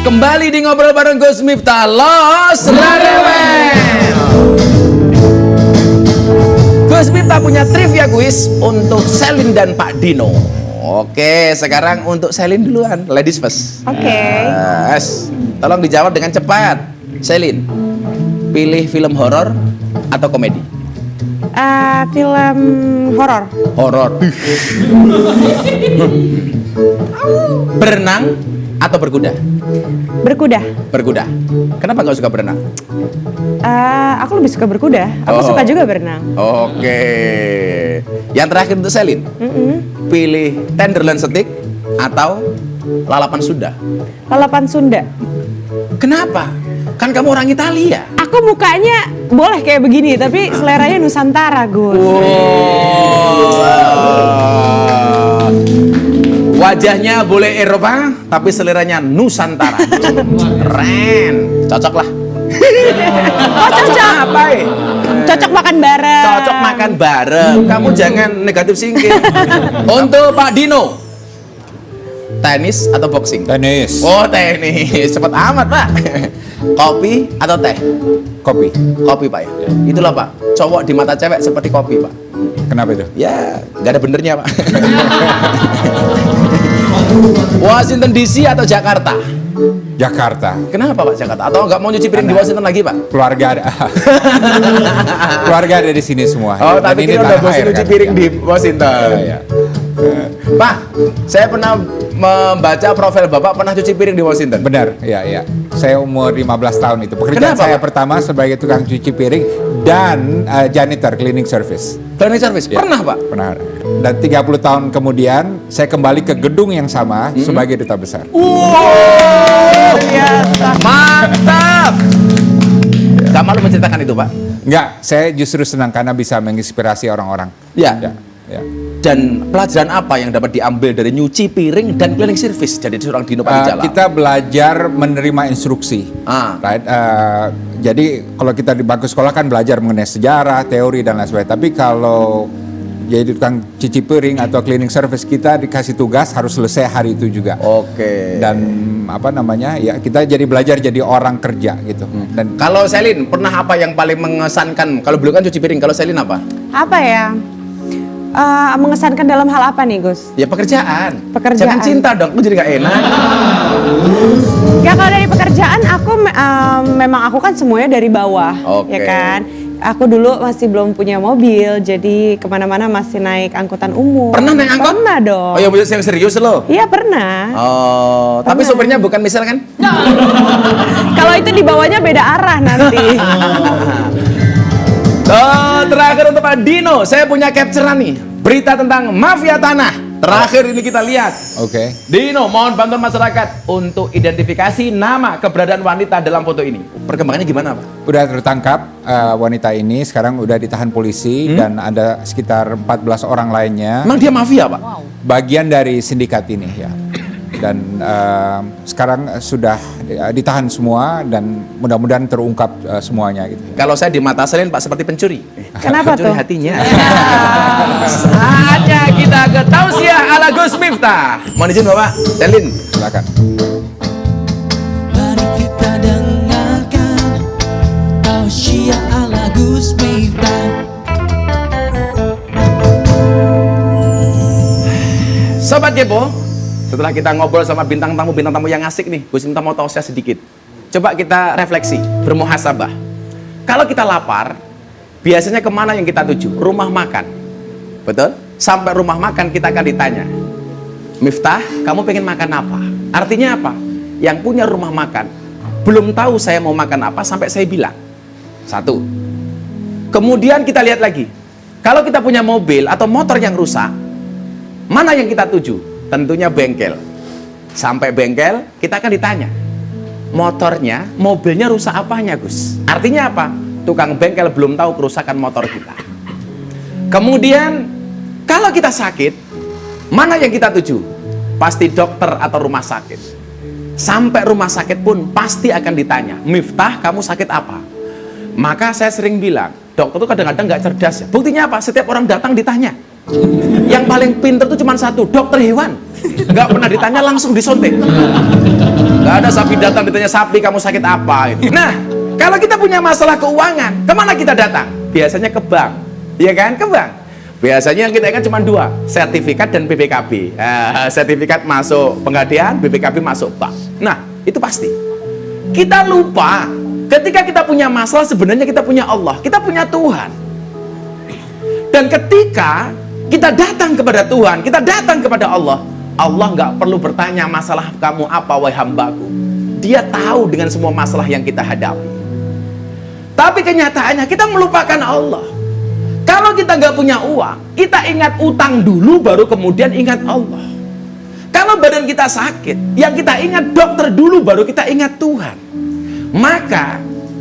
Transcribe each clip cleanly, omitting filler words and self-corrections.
Kembali di ngobrol bareng Gus Miftah Los Radewen. Gus Miftah punya trivia quiz untuk Selin dan Pak Dino. Oke, sekarang untuk Selin duluan, ladies first. Oke. Yes. Tolong dijawab dengan cepat. Selin, pilih film horor atau komedi? Film horor. Horor. Berenang atau berkuda? Berkuda. Berkuda. Kenapa nggak suka berenang? Aku lebih suka berkuda. Aku suka juga berenang. Oke. Yang terakhir untuk Selin, pilih tenderloin steak atau lalapan Sunda? Lalapan Sunda. Kenapa? Kan kamu orang Italia. Aku mukanya boleh kayak begini, tapi seleranya Nusantara, Gus. Wajahnya boleh Eropa, tapi seleranya Nusantara. Keren. Cocok lah. Oh, cocok. Apa ya? Cocok makan bareng. Cocok makan bareng. Kamu jangan negatif thinking. Untuk Pak Dino, tenis atau boxing? Tenis. Oh, tenis. Cepet amat, Pak. Kopi atau teh? Kopi. Kopi, Pak ya. Itulah, Pak. Cowok di mata cewek seperti kopi, Pak. Kenapa itu? Ya, nggak ada benernya, Pak. Washington DC atau Jakarta? Jakarta. Kenapa, Pak, Jakarta? Atau nggak mau nyuci piring di Washington lagi, Pak? Keluarga ada. Keluarga ada di sini semua. Oh, Dan tapi ini kita udah tanah bosan air, nyuci kan? piring Ya. di Washington. Ya. Pak, saya pernah membaca profil Bapak pernah cuci piring di Washington. Benar, ya, ya. Saya umur 15 tahun itu. Pekerjaan Kenapa, saya Pak? pertama sebagai tukang cuci piring dan janitor, cleaning service. Cleaning service, Ya, pernah, Pak? Pernah. Dan 30 tahun kemudian saya kembali ke gedung yang sama sebagai duta besar. Wow, mantap. Gak malu menceritakan itu, Pak? Enggak, saya justru senang karena bisa menginspirasi orang-orang. Ya. Ya, ya. Dan pelajaran apa yang dapat diambil dari nyuci piring dan cleaning service jadi seorang Dino Patijalal? Kita belajar menerima instruksi. Right? Jadi kalau kita di bangku sekolah kan belajar mengenai sejarah, teori dan lain sebagainya. Tapi kalau jadi tukang cuci piring atau cleaning service, kita dikasih tugas harus selesai hari itu juga. Oke. Dan apa namanya? Ya kita jadi belajar jadi orang kerja gitu. Dan Kalau Selin pernah apa yang paling mengesankan? Kalau belum kan cuci piring, kalau Selin apa? Apa ya? Mengesankan dalam hal apa nih, Gus? Ya pekerjaan. Pekerjaan. Jangan cinta dong, aku jadi gak enak. Ya kalau dari pekerjaan aku memang aku kan semuanya dari bawah, Oke. ya kan. Aku dulu masih belum punya mobil, jadi kemana-mana masih naik angkutan umum. Pernah naik angkot? Pernah dong. Oh ya, yang serius lo? Iya pernah. Oh, tapi Pernah. sopirnya bukan misal kan? Kalau itu dibawanya beda arah nanti. Terakhir untuk Pak Dino, saya punya capture nih. Berita tentang mafia tanah. Terakhir ini kita lihat. oke. Dino, mohon bantuan masyarakat untuk identifikasi nama keberadaan wanita dalam foto ini. Perkembangannya gimana, Pak? Udah tertangkap wanita ini, sekarang udah ditahan polisi dan ada sekitar 14 orang lainnya. Emang dia mafia, Pak? Bagian dari sindikat ini ya. Dan sekarang sudah ditahan semua dan mudah-mudahan terungkap semuanya gitu. Kalau saya di mata Selin, Pak, seperti pencuri. Kenapa Pencuri tuh? hatinya. Saatnya kita ke tausiah ala Gus Miftah. Mohon izin, Bapak. Selin. Silakan. Mari kita dengarkan tausiah ala Gus Miftah. Sobat Kepo, setelah kita ngobrol sama bintang tamu yang asik nih, Gus Miftah mau tausiah sedikit. Coba kita refleksi, bermuhasabah. Kalau kita lapar, biasanya kemana yang kita tuju? Rumah makan. Betul? Sampai rumah makan kita akan ditanya, Miftah, kamu pengen makan apa? Artinya apa? Yang punya rumah makan belum tahu saya mau makan apa sampai saya bilang. Satu. Kemudian kita lihat lagi, kalau kita punya mobil atau motor yang rusak, mana yang kita tuju? Tentunya bengkel. Sampai bengkel, kita akan ditanya, motornya, mobilnya rusak apanya, Gus? Artinya apa? Tukang bengkel belum tahu kerusakan motor kita. Kemudian, kalau kita sakit, mana yang kita tuju? Pasti dokter atau rumah sakit. Sampai rumah sakit pun pasti akan ditanya, Miftah, kamu sakit apa? Maka saya sering bilang, dokter itu kadang-kadang nggak cerdas ya. Buktinya apa? Setiap orang datang ditanya. Yang paling pinter itu cuma satu, dokter hewan. Nggak pernah ditanya, langsung disuntik. Nggak Nggak ada sapi datang ditanya, sapi kamu sakit apa? Gitu. Nah, kalau kita punya masalah keuangan, kemana kita datang? Biasanya ke bank, ya kan? Ke bank. Biasanya yang kita ingat cuma dua, sertifikat dan BPKB. Sertifikat masuk Pegadaian, BPKB masuk bank. Nah, itu pasti. Kita lupa, ketika kita punya masalah, sebenarnya kita punya Allah, kita punya Tuhan. Dan ketika kita datang kepada Tuhan, kita datang kepada Allah, Allah nggak perlu bertanya masalah kamu apa, wahai hambaku. Dia tahu dengan semua masalah yang kita hadapi. Tapi kenyataannya kita melupakan Allah. Kalau kita nggak punya uang, kita ingat utang dulu, baru kemudian ingat Allah. Kalau badan kita sakit, yang kita ingat dokter dulu, baru kita ingat Tuhan. Maka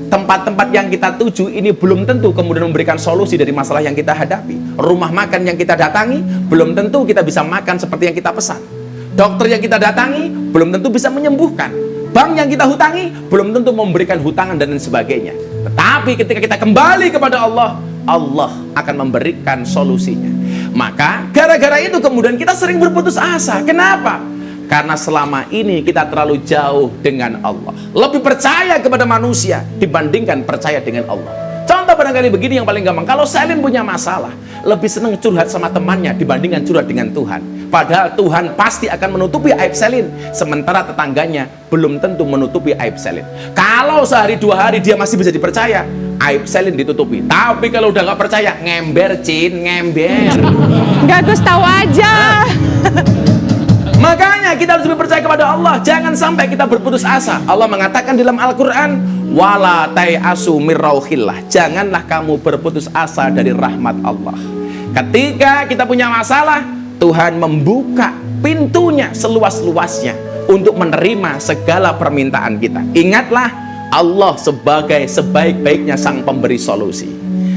tempat-tempat yang kita tuju ini belum tentu kemudian memberikan solusi dari masalah yang kita hadapi. Rumah makan yang kita datangi belum tentu kita bisa makan seperti yang kita pesan. Dokter yang kita datangi belum tentu bisa menyembuhkan. Bank yang kita hutangi belum tentu memberikan hutangan dan lain sebagainya. Tetapi ketika kita kembali kepada Allah, Allah akan memberikan solusinya. Maka gara-gara itu kemudian kita sering berputus asa. Kenapa? Karena selama ini kita terlalu jauh dengan Allah. Lebih percaya kepada manusia dibandingkan percaya dengan Allah. Contoh barangkali begini yang paling gampang. Kalau Selin punya masalah, lebih senang curhat sama temannya dibandingkan curhat dengan Tuhan. Padahal Tuhan pasti akan menutupi aib Selin, sementara tetangganya belum tentu menutupi aib Selin. Kalau sehari dua hari dia masih bisa dipercaya, aib Selin ditutupi. Tapi kalau udah nggak percaya, ngember Cin, ngember. Nggak, Gus, tahu aja. Makanya kita harus lebih percaya kepada Allah. Jangan sampai kita berputus asa. Allah mengatakan dalam Al-Quran, wala tai'asu mir rauhillah. Janganlah kamu berputus asa dari rahmat Allah. Ketika kita punya masalah, Tuhan membuka pintunya seluas-luasnya untuk menerima segala permintaan kita. Ingatlah, Allah sebagai sebaik-baiknya sang pemberi solusi.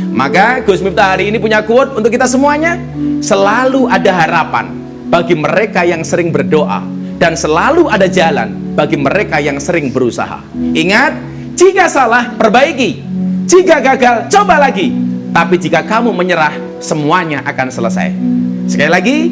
Maka Gus Miftah hari ini punya quote untuk kita semuanya. Selalu ada harapan bagi mereka yang sering berdoa, dan selalu ada jalan bagi mereka yang sering berusaha. Ingat, jika salah, perbaiki. Jika gagal, coba lagi. Tapi jika kamu menyerah, semuanya akan selesai. Sekali lagi,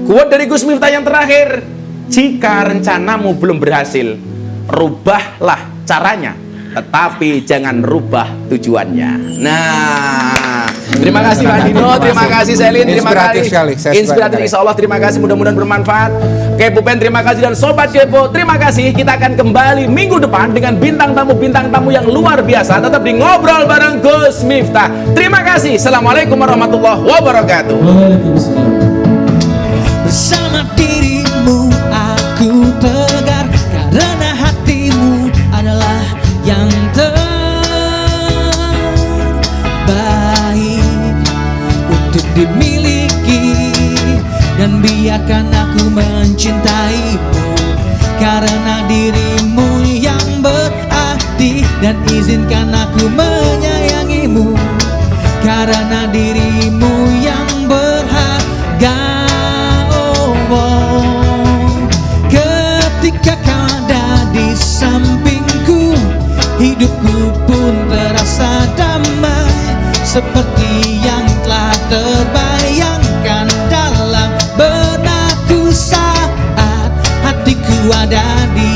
quote dari Gus Miftah yang terakhir. Jika rencanamu belum berhasil, rubahlah caranya, tetapi jangan rubah tujuannya. Nah, terima kasih Pak Dino, terima kasih Selin, terima Inspiratif kasih. sekali, saya Inspiratif, suka. insya Allah, terima kasih, mudah-mudahan bermanfaat. Kepo Pen, terima kasih, dan Sobat Kepo, terima kasih. Kita akan kembali minggu depan dengan bintang tamu yang luar biasa. Tetap di Ngobrol bareng Gus Miftah. Terima kasih. Assalamualaikum warahmatullahi wabarakatuh. Waalaikumsalam. Bersama dirimu aku tegar, karena hatimu adalah yang terbaik untuk dimiliki. Dan biarkan aku mencintaimu, karena dirimu yang berarti. Dan izinkan aku menyayangimu, karena dirimu yang berharga. Oh, oh. Ketika kau ada di sampingku, hidupku pun terasa damai, seperti yang telah terbayangkan dalam benakku saat hatiku ada di